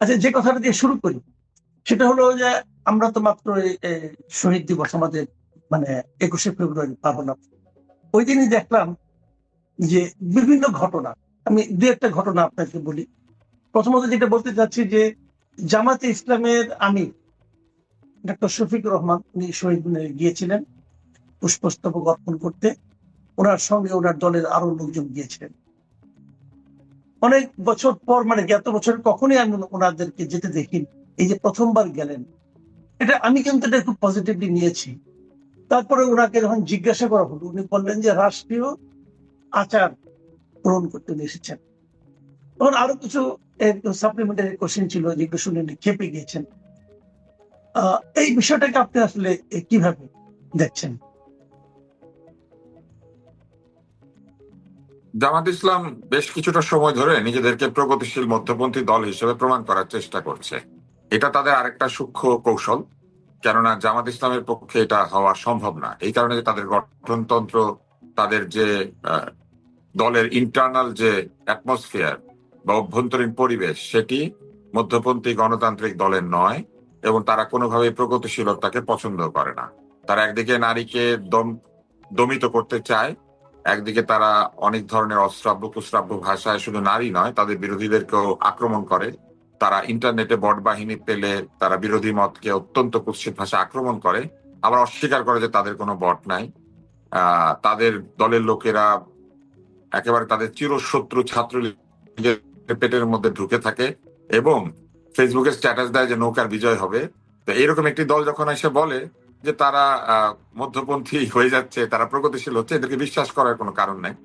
আচ্ছা, যে কথাটা দিয়ে শুরু করি সেটা হলো যে আমরা তো মাত্র শহীদ দিবস আমাদের মানে 21শে ফেব্রুয়ারি পাবনা। ওই দিনই দেখলাম যে বিভিন্ন ঘটনা, আমি দু একটা ঘটনা আপনাকে বলি। প্রথমত যেটা বলতে চাচ্ছি যে জামাতে ইসলামের আমির ডক্টর শফিকুর রহমান উনি শহীদ মিনারে গিয়েছিলেন পুষ্পস্তবক অর্পণ করতে। ওনার সঙ্গে ওনার দলের আরো লোকজন গিয়েছিলেন। অনেক বছর পর, মানে গত বছর কখনোই আমি ওনাদেরকে যেতে দেখিনি, এই যে প্রথমবার গেলেন, এটা আমি কিন্তু এটা খুব পজিটিভলি নিয়েছি। তারপরে ওনাকে যখন জিজ্ঞাসা করা হলো, উনি বললেন যে রাষ্ট্রীয় আচার পূরণ করতে উনি এসেছেন। তখন আরো কিছু সাপ্লিমেন্টারি কোশ্চেন ছিল, যেগুলো শুনে উনি খেপে গিয়েছেন। এই বিষয়টাকে আপনি আসলে কিভাবে দেখছেন? জামাত ইসলাম বেশ কিছুটা সময় ধরে নিজেদেরকে প্রগতিশীল মধ্যপন্থী দল হিসেবে প্রমাণ করার চেষ্টা করছে। এটা তাদের আরেকটা সূক্ষ্ম কৌশল, কেননা জামাত ইসলামের পক্ষে এটা হওয়া সম্ভব না। এই কারণে যে তাদের গঠনতন্ত্র, তাদের যে দলের ইন্টারনাল যে অ্যাটমসফিয়ার বা অভ্যন্তরীণ পরিবেশ, সেটি মধ্যপন্থী গণতান্ত্রিক দলের নয়, এবং তারা কোনোভাবেই প্রগতিশীলতাকে পছন্দ করে না। তারা একদিকে নারীকে দমিত করতে চায়, একদিকে তারা অনেক ধরনের অশ্রাব্য কুশ্রাব্য ভাষায় শুধু নারী নয়, তাদের বিরোধীদেরকেও আক্রমণ করে। তারা ইন্টারনেটে বট বাহিনী পেলে তারা বিরোধী মতকে অত্যন্ত কুৎসিত ভাষা আক্রমণ করে, আবার অস্বীকার করে যে তাদের কোনো বট নাই। তাদের দলের লোকেরা একেবারে তাদের চিরশত্রু ছাত্রলীগের পেটের মধ্যে ঢুকে থাকে এবং ফেসবুকে স্ট্যাটাস দেয় যে নৌকার বিজয় হবে। তো এরকম একটি দল যখন এসে বলে যে তারা মধ্যপন্থী হয়ে যাচ্ছে, তারা প্রগতিশীল হচ্ছে, এদেরকে বিশ্বাস করার কোনো কারণ নেই।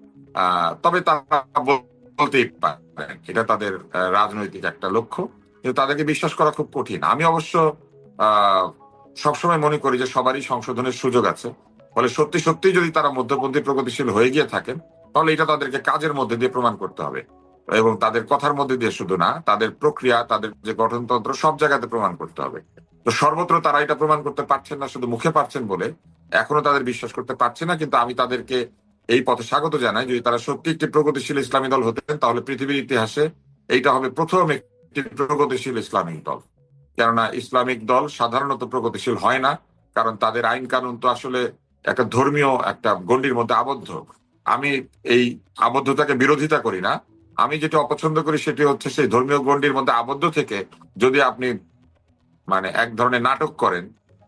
তবে তারা বলতেই পারে এটা তাদের রাজনৈতিক একটা লক্ষ্য, কিন্তু তাদেরকে বিশ্বাস করা খুব কঠিন। আমি অবশ্য আহ সবসময় মনে করি যে সবারই সংশোধনের সুযোগ আছে। ফলে সত্যি সত্যি যদি তারা মধ্যপন্থী প্রগতিশীল হয়ে গিয়ে থাকেন, তাহলে এটা তাদেরকে কাজের মধ্যে দিয়ে প্রমাণ করতে হবে, এবং তাদের কথার মধ্যে দিয়ে শুধু না, তাদের প্রক্রিয়া, তাদের যে গঠনতন্ত্র, সব জায়গাতে প্রমাণ করতে হবে। তো সর্বত্র তারা এটা প্রমাণ করতে পারছেন না, শুধু মুখে পারছেন বলে এখনো তাদের বিশ্বাস করতে পারছে না। কিন্তু আমি তাদেরকে এই পথে স্বাগত জানাই। যদি তারা সত্যি একটি প্রগতিশীল ইসলামী দল হতেন, তাহলে পৃথিবীর ইতিহাসে এইটা হবে প্রথম একটি প্রগতিশীল ইসলামিক দল। কেননা ইসলামিক দল সাধারণত প্রগতিশীল হয় না, কারণ তাদের আইন কানুন তো আসলে একটা ধর্মীয় একটা গণ্ডির মধ্যে আবদ্ধ। আমি এই আবদ্ধতাকে বিরোধিতা করি না, আমি যেটা অপছন্দ করি সেটি হচ্ছে সেই ধর্মীয় গণ্ডির মধ্যে আবদ্ধ থেকে যদি আপনি মানে এক ধরনের নাটক করেন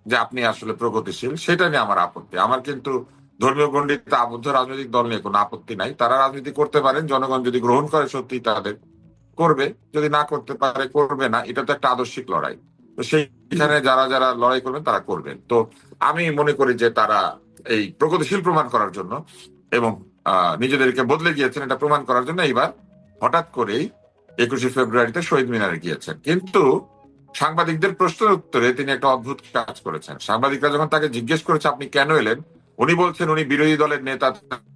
যে আপনি আসলে প্রগতিশীল, সেটা নিয়ে আমার আপত্তি। আমার কিন্তু ধর্মীয় গণ্ডিতে আবদ্ধ রাজনৈতিক দল নিয়ে কোনো আপত্তি নাই। তারা রাজনীতি করতে পারেন, জনগণ যদি গ্রহণ করে সত্যি তাদের করবে, যদি না করতে পারে করবে না। এটা তো একটা আদর্শিক লড়াই। তো সেইখানে যারা যারা লড়াই করবেন তারা করবেন। তো আমি মনে করি যে তারা এই প্রগতিশীল প্রমাণ করার জন্য এবং নিজেদেরকে বদলে গিয়েছেন এটা প্রমাণ করার জন্য এইবার হঠাৎ করেই 21শে ফেব্রুয়ারিতে শহীদ মিনারে গিয়েছেন। কিন্তু সাংবাদিকদের প্রশ্নের উত্তরে তিনি একটা অদ্ভুত কাজ করেছেন। সাংবাদিকরা যখন তাকে জিজ্ঞেস করেছে আপনি কেন এলেন, উনি বলছেন উনি বিরোধী দলের নেতা,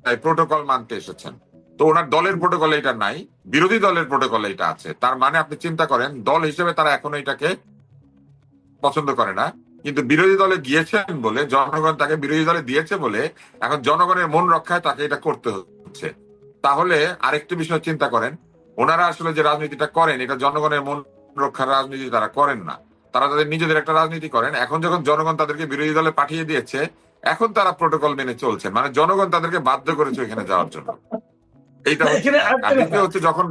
তাই প্রোটোকল মানতে এসেছেন। তো ওনার দলের প্রোটোকলে এটা নাই, বিরোধী দলের প্রোটোকলে এটা আছে। তার মানে আপনি চিন্তা করেন, দল হিসেবে তারা এখনো এটাকে পছন্দ করে না, কিন্তু বিরোধী দলে গিয়েছেন বলে, জনগণ তাকে বিরোধী দলে দিয়েছে বলে এখন জনগণের মন রক্ষায় তাকে এটা করতে হচ্ছে। তাহলে আরেকটি বিষয় চিন্তা করেন, ওনারা আসলে যে রাজনীতিটা করেন এটা জনগণের মন রক্ষার রাজনীতি তারা করেন না, তারা তাদের নিজেদের একটা রাজনীতি করেন। এখন যখন জনগণ তাদেরকে বিরোধী দলে পাঠিয়ে দিয়েছে, এখন তারা প্রোটোকল মেনে চলছেন, মানে জনগণ তাদেরকে বাধ্য করেছে এখানে যাওয়ার জন্য। এইটা না, হচ্ছে এখানে এক। আরেকটা আর কথা। দ্বিতীয় হচ্ছে, যখন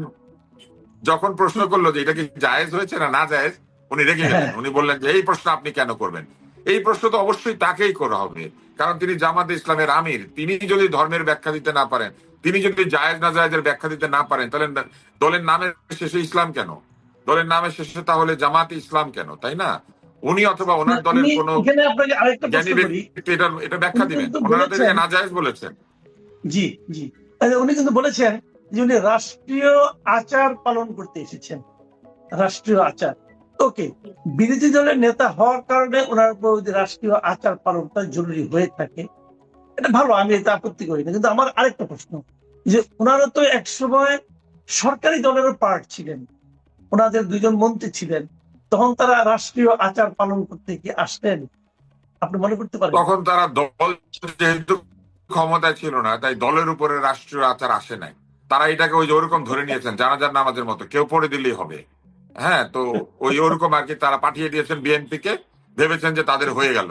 যখন প্রশ্ন হুম, করলো যে এটা কি জায়েজ হয়েছে না না জায়েজ, উনি রেগে হ্যাঁ, গেলেন। উনি বললেন যে এই প্রশ্ন আপনি কেন করবেন? এই প্রশ্ন তো অবশ্যই তাকেই করা হবে, কারণ তিনি জামাতে ইসলামের আমির। তিনি যদি ধর্মের ব্যাখ্যা দিতে না পারেন, তিনি যদি জায়েজ না জায়েজের ব্যাখ্যা দিতে না পারেন, তাহলে দলের নামের শেষে ইসলাম কেন? দলের নামের শেষে তাহলে জামাতে ইসলাম কেন, তাই না? উনি অথবা না, ওনার দলের আমি কোনো এখানে আপনাকে আরেকটা জ্ঞানী প্রশ্ন করি। ব্যক্তি এটা এটা ব্যাখ্যা উনি দিবেন। কিন্তু ওনারা তো বলেছেন, এটাকে নাজায়েজ বলেছেন। জি, জি, উনি কিন্তু বলেছেন যে উনি রাষ্ট্রীয় আচার পালন করতে এসেছেন, রাষ্ট্রীয় আচার। ওকে, বিরোধী দলের নেতা হওয়ার কারণে ওনার উপর যদি রাষ্ট্রীয় আচার পালনটা জরুরি হয়ে থাকে, এটা ভালো, আমি এটা আপত্তি করি না। কিন্তু আমার আরেকটা প্রশ্ন, যে ওনারা তো একসময় সরকারি দলেরও পার্ট ছিলেন, ওনাদের দুইজন মন্ত্রী ছিলেন, তখন তারা রাষ্ট্রীয় আচার পালন করতে কি আসতেন? আপনি মনে করতে পারেন? তখন তারা দল যেহেতু ক্ষমতায় ছিল না, তাই দলের উপরে রাষ্ট্রীয় আচার আসে নাই। তারা এটাকে ওই যে ওরকম ধরে নিয়েছেন জানাজার নামাজের মতো, কেউ পড়ে দিলেই হবে। হ্যাঁ, তো ওই ওরকম আর কি তারা পাঠিয়ে দিয়েছেন বিএনপি কে, ভেবেছেন যে তাদের হয়ে গেল।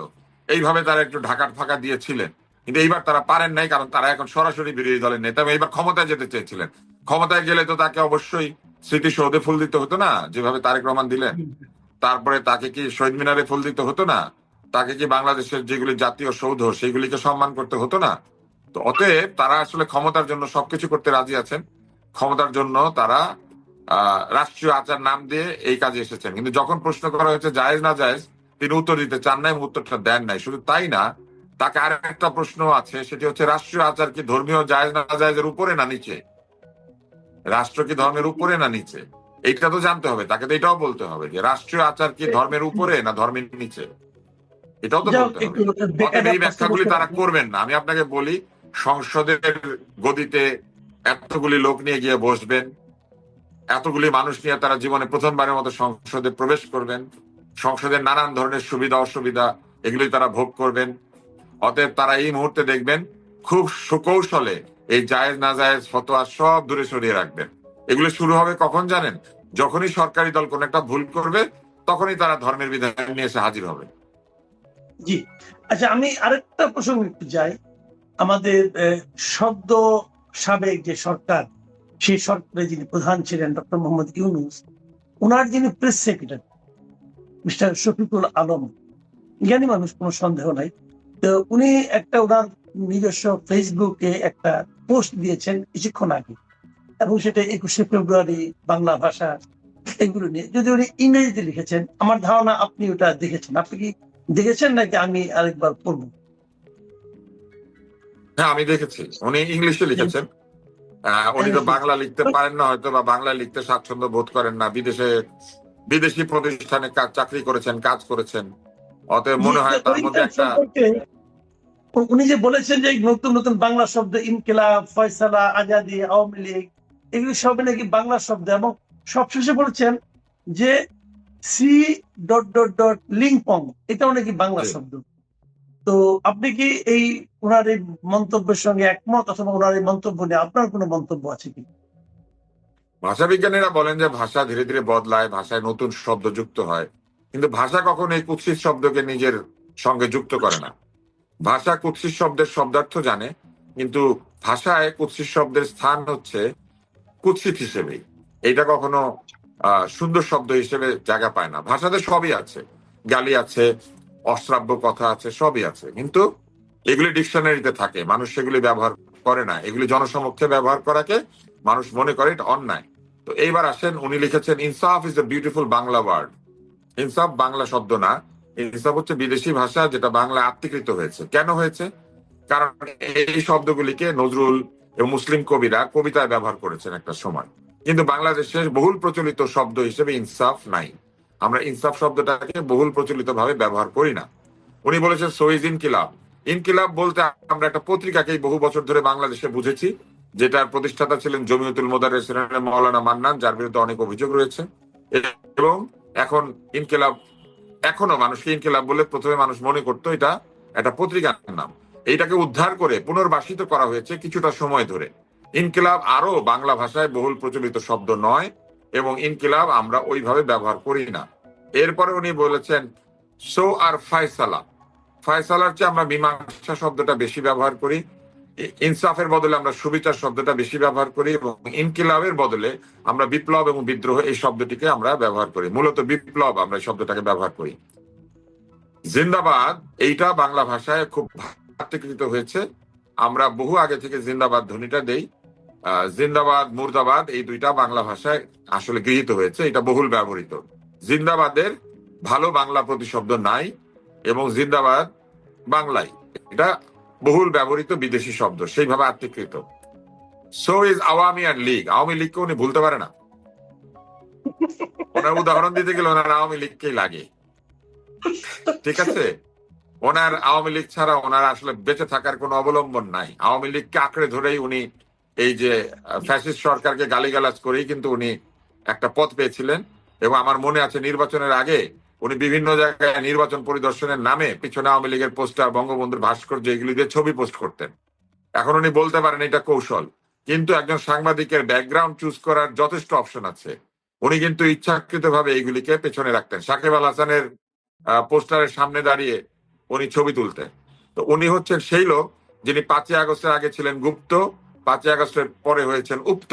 এইভাবে তারা একটু ঢাকার ফাঁকা দিয়েছিলেন, কিন্তু এইবার তারা পারেন নাই, কারণ তারা এখন সরাসরি বিরোধী দলের নেতা এবং এইবার ক্ষমতায় যেতে চেয়েছিলেন। ক্ষমতায় গেলে তো তাকে অবশ্যই স্মৃতিসৌধে ফুল দিতে হতো না, যেভাবে তারেক রহমান দিলেন। তারপরে তাকে কি শহীদ মিনারে ফুল দিতে হতো না, তাকে কি বাংলাদেশের যেগুলি জাতীয় সৌধ সেগুলিকে সম্মান করতে হতো না। তো অতএব তারা আসলে ক্ষমতার জন্য সবকিছু করতে রাজি আছেন। ক্ষমতার জন্য তারা রাষ্ট্রীয় আচার নাম দিয়ে এই কাজে এসেছেন। কিন্তু যখন প্রশ্ন করা হয়েছে জায়েজ না জায়েজ, তিনি উত্তর দিতে চান নাই এবং উত্তরটা দেন নাই। শুধু তাই না, তাকে আর একটা প্রশ্ন আছে, সেটি হচ্ছে রাষ্ট্রীয় আচার কি ধর্মীয় জায়েজ না জায়েজের উপরে না নিচে, রাষ্ট্র কি ধর্মের উপরে না নিচে, এইটা তো জানতে হবে। তাকে তো এটাও বলতে হবে যে রাষ্ট্রীয় আচার কি ধর্মের উপরে না ধর্মের নিচে, এটাও তো যাও বলতে হবে। একটু অতএব বেকায়দা এই প্রশ্ন ব্যাখ্যাগুলি করতে তারা পারবো। করবেন না। আমি আপনাকে বলি, সংসদের গদিতে এতগুলি লোক নিয়ে গিয়ে বসবেন, এতগুলি মানুষ নিয়ে তারা জীবনে প্রথমবারের মতো সংসদে প্রবেশ করবেন, সংসদের নানান ধরনের সুবিধা অসুবিধা এগুলি তারা ভোগ করবেন। অতএব তারা এই মুহূর্তে দেখবেন খুব সুকৌশলে এই জায়েজ না জায়েজ ফতোয়া সব দূরে সরিয়ে রাখবেন। এগুলো শুরু হবে কখন জানেন? যখনই সরকারি দল কোন একটা ভুল করবে, তখনই তারা ধর্মের বিধান নিয়ে এসে হাজির হবে। জি, আচ্ছা, আমি আরেকটা প্রসঙ্গ একটু যাই। আমাদের সদ্য সাবেক যে সরকার, সেই সরকারের যিনি প্রধান ছিলেন ডক্টর মোহাম্মদ ইউনূস, ওনার যিনি press secretary mister Shafiqul Alam, জ্ঞানী মানুষ, কোনো সন্দেহ নাই। তো উনি একটা ওনার নিজস্ব ফেসবুকে একটা পোস্ট দিয়েছেন কিছুক্ষণ আগে, এবং সেটা 21শে ফেব্রুয়ারি, বাংলা ভাষা এগুলো নিয়ে। যদি উনি ইংরেজিতে লিখেছেন, আমার ধারণা আপনি ওটা দেখেছেন। আপনি কি দেখেছেন নাকি আমি আরেকবার পড়বো? হ্যাঁ, আমি দেখেছি উনি ইংলিশে লিখেছেন। উনি তো বাংলা লিখতে পারেন না হয়তো, বা বাংলা লিখতে স্বাচ্ছন্দ্য বোধ করেন না। বিদেশি প্রতিষ্ঠানে চাকরি করেছেন, কাজ করেছেন। অতএব জি, মনে হয় তার মধ্যে ওইটার একটা সম্পর্কে উনি যে বলেছেন যে নতুন নতুন বাংলা শব্দ, ইনকিলাব, ফয়সালা, আজাদি, আওয়ামী লীগ, এগুলি সবই নাকি বাংলা শব্দ, এবং সবশেষে বলেছেন যে সি ডট ডট ডট লিঙ্কপং, এটাও নাকি বাংলা যে শব্দ। তো আপনি কি এই ওনার এই মন্তব্যের সঙ্গে একমত, অথবা ওনার এই মন্তব্য নিয়ে আপনার কোনো মন্তব্য আছে কি? ভাষাবিজ্ঞানীরা বলেন যে ভাষা ধীরে ধীরে বদলায়, ভাষায় নতুন শব্দ যুক্ত হয়, কিন্তু ভাষা কখনো এই কুৎসিত শব্দকে নিজের সঙ্গে যুক্ত করে না। ভাষা কুৎসিত শব্দের শব্দার্থ জানে, কিন্তু ভাষায় কুৎসিত শব্দের স্থান হচ্ছে কুৎসিত হিসেবেই। এটা কখনো সুন্দর শব্দ হিসেবে জায়গা পায় না। ভাষাতে সবই আছে, গালি আছে, অশ্রাব্য কথা আছে, সবই আছে, কিন্তু এগুলি ডিকশনারিতে থাকে, মানুষ সেগুলি ব্যবহার করে না। এগুলি জনসমক্ষে ব্যবহার করাকে মানুষ মনে করে এটা অন্যায়। তো এইবার আসেন, উনি লিখেছেন insaf is a beautiful Bangla word. ইনসাফ বাংলা শব্দ না, ইনসাফ হচ্ছে বিদেশি ভাষা যেটা বাংলা আত্মীকৃত হয়েছে। কেন হয়েছে? কারণ এই শব্দগুলিকে নজরুল এবং মুসলিম কবিরা কবিতায় ব্যবহার করেছেন একটা সময়, কিন্তু বাংলাদেশের বহুল প্রচলিত শব্দ হিসেবে ইনসাফ নাই। আমরা ইনসাফ শব্দটাকে বহুল প্রচলিত ভাবে ব্যবহার করি না। উনি বলেছেন সইজ ইনকিলাব। ইনকিলাব বলতে আমরা একটা পত্রিকাকেই বহু বছর ধরে বাংলাদেশে বুঝেছি, যেটার প্রতিষ্ঠাতা ছিলেন জমিয়তুল মোদাররিসিন মাওলানা মান্নান, যার বিরুদ্ধে অনেক অভিযোগ রয়েছে। এবং এখন ইনকিলাব, এখনো মানুষকে ইনকিলাব বলে প্রথমে মানুষ মনে করতো এটা একটা পত্রিকার নাম। এইটাকে উদ্ধার করে পুনর্বাসিত করা হয়েছে কিছুটা সময় ধরে। ইনকিলাব আরো বাংলা ভাষায় বহুল প্রচলিত শব্দ নয়, এবং ইনকিলাব আমরা ওইভাবে ব্যবহার করি না। এরপরে উনি বলেছেন সো আর ফায়সালা। ফায়সালার চেয়ে আমরা মীমাংসা শব্দটা বেশি ব্যবহার করি। ইনসাফের বদলে আমরা সুবিচার শব্দটা বেশি ব্যবহার করি, এবং ইনকিলাবের বদলে আমরা বিপ্লব এবং বিদ্রোহ এই শব্দটিকে আমরা ব্যবহার করি। মূলত বিপ্লব আমরা এই শব্দটাকে ব্যবহার করি। জিন্দাবাদ এইটা বাংলা ভাষায় খুব ভাতৃকৃত হয়েছে। আমরা বহু আগে থেকে জিন্দাবাদ ধ্বনিটা দেই। জিন্দাবাদ, মুর্দাবাদ এই দুইটা বাংলা ভাষায় আসলে গৃহীত হয়েছে, এটা বহুল ব্যবহৃত। জিন্দাবাদের ভালো বাংলা প্রতিশব্দ নাই, এবং জিন্দাবাদ বাংলায় এটা বহুল ব্যবহৃত বিদেশি শব্দ, সেইভাবে আত্মীকৃত। সো ইজ আওয়ামী আর লীগ। আওয়ামী লীগকে উনি ভুলতে পারে না। ওনার উদাহরণ দিতে গেলে ওনার আওয়ামী লীগকেই লাগে। ঠিক আছে, ওনার আওয়ামী লীগ ছাড়া ওনার আসলে বেঁচে থাকার কোনো অবলম্বন নাই। আওয়ামী লীগকে আঁকড়ে ধরেই উনি এই যে ফ্যাসিস্ট সরকারকে গালিগালাজ করেই কিন্তু উনি একটা পদ পেয়েছিলেন। এবং আমার মনে আছে নির্বাচনের আগে উনি বিভিন্ন জায়গায় নির্বাচন পরিদর্শনের নামে পিছনে আওয়ামী লীগের পোস্টার, বঙ্গবন্ধুর ভাস্কর্য এগুলি দিয়ে ছবি পোস্ট করতেন। এখন উনি বলতে পারেন এটা কৌশল, কিন্তু একজন সাংবাদিকের ব্যাকগ্রাউন্ড চুজ করার যথেষ্ট অপশন আছে। উনি কিন্তু ইচ্ছাকৃতভাবে এইগুলিকে পেছনে রাখতেন। সাকিব আল হাসানের পোস্টারের সামনে দাঁড়িয়ে উনি ছবি তুলতেন। তো উনি হচ্ছেন সেই লোক যিনি 5ই আগস্টের আগে ছিলেন গুপ্ত, 5ই আগস্টের পরে হয়েছেন উপ্ত।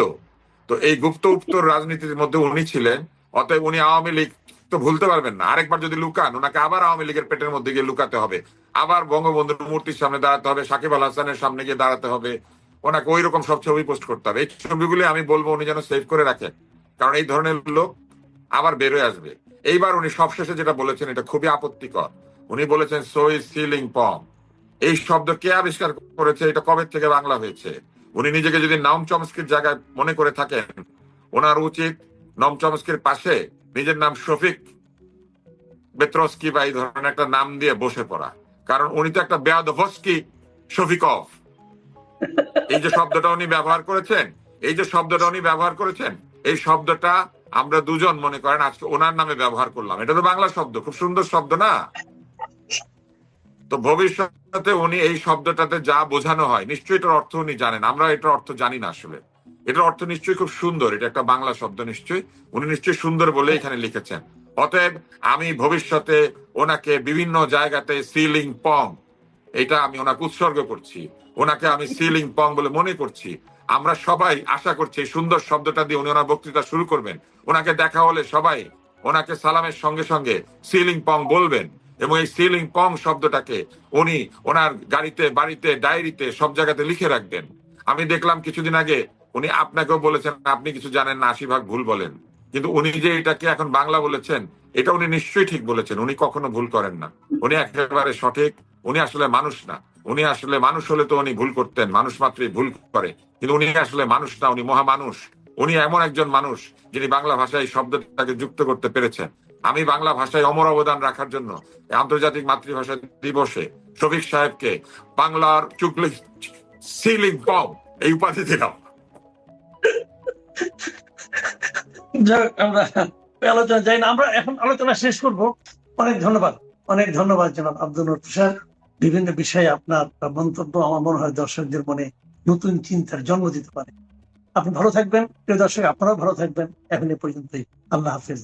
তো এই গুপ্ত উপ্তর রাজনীতির মধ্যে উনি ছিলেন। অতএব উনি আওয়ামী লীগ তো ভুলতে পারবেন না। আরেকবার যদি লুকান, ওনাকে আবার আওয়ামী লীগের পেটের মধ্যে গিয়ে লুকাতে হবে, আবার বঙ্গবন্ধুর মূর্তির সামনে দাঁড়াতে হবে, সাকিব আল হাসানের সামনে গিয়ে দাঁড়াতে হবে, ওনাকে ওই রকম সব ছবি পোস্ট করতে হবে। এই ছবিগুলি আমি বলবো উনি যেন সেভ করে রাখেন, কারণ এই ধরনের লোক আবার বেরোয় আসবে। এইবার উনি সবশেষে যেটা বলেছেন এটা খুবই আপত্তিকর। উনি বলেছেন সো ইজ সিলিং পং। এই শব্দ কে আবিষ্কার করেছে? এটা কবে থেকে বাংলা হয়েছে? উনি নিজেকে যদি নম চমস্কির জায়গায় মনে করে থাকেন, ওনার উচিত নম চমস্কির পাশে নিজের নাম শফিক বেত্রস্কি বা এই ধরনের একটা নাম দিয়ে বসে পড়া। কারণ উনি তো একটা বেয়াদভস্কি শফিকভ। এই যে শব্দটা উনি ব্যবহার করেছেন, এই শব্দটা আমরা দুজন মনে করেন আজকে ওনার নামে ব্যবহার করলাম। এটা তো বাংলা শব্দ, খুব সুন্দর শব্দ না? তো ভবিষ্যতে উনি এই শব্দটাতে যা বোঝানো হয় নিশ্চয়ই এটার অর্থ উনি জানেন, আমরা এটার অর্থ জানি না। আসলে এটার অর্থ নিশ্চয়ই খুব সুন্দর, এটা একটা বাংলা শব্দ, নিশ্চয়ই উনি নিশ্চয়ই সুন্দর বলে এখানে লিখেছেন। অতএব আমি ভবিষ্যতে ওনাকে বিভিন্ন জায়গাতে সিলিং পং, এটা আমি ওনাকে উৎসর্গ করছি, ওনাকে আমি সিলিং পং বলে মনে করছি। আমরা সবাই আশা করছি এই সুন্দর শব্দটা দিয়ে উনি ওনার বক্তৃতা শুরু করবেন। ওনাকে দেখা হলে সবাই ওনাকে সালামের সঙ্গে সঙ্গে সিলিং পং বলবেন, এবং এই সিলিং পং শব্দটাকে উনি ওনার গাড়িতে, বাড়িতে, ডায়েরিতে সব জায়গাতে লিখে রাখবেন। আমি দেখলাম কিছুদিন আগে উনি আপনাকেও বলেছেন আপনি কিছু জানেন না, 80 ভাগ ভুল বলেন। কিন্তু উনি যে এটাকে এখন বাংলা বলেছেন, এটা উনি নিশ্চয়ই ঠিক বলেছেন। উনি কখনো ভুল করেন না, উনি একেবারে সঠিক। উনি আসলে মানুষ না। উনি আসলে মানুষ হলে তো উনি ভুল করতেন, মানুষ মাত্রই ভুল করে। কিন্তু উনি আসলে মানুষ না, উনি মহামানুষ। উনি এমন একজন মানুষ যিনি বাংলা ভাষায় শব্দটাকে যুক্ত করতে পেরেছেন। আমি বাংলা ভাষায় অমর অবদান রাখার জন্য আন্তর্জাতিক মাতৃভাষা দিবসে শফিক সাহেবকে বাংলার চুগলি সিলিং পং এই উপাধি দিলাম। আমরা আলোচনা যাই না, আমরা এখন আলোচনা শেষ করব। অনেক ধন্যবাদ জনাব আব্দুল নূর তুষার। বিভিন্ন বিষয়ে আপনার মন্তব্য আমার মনে হয় দর্শকদের মনে নতুন চিন্তার জন্ম দিতে পারে। আপনি ভালো থাকবেন, প্রিয় দর্শক, আপনারাও ভালো থাকবেন। এখন এ পর্যন্তই, আল্লাহ হাফেজ।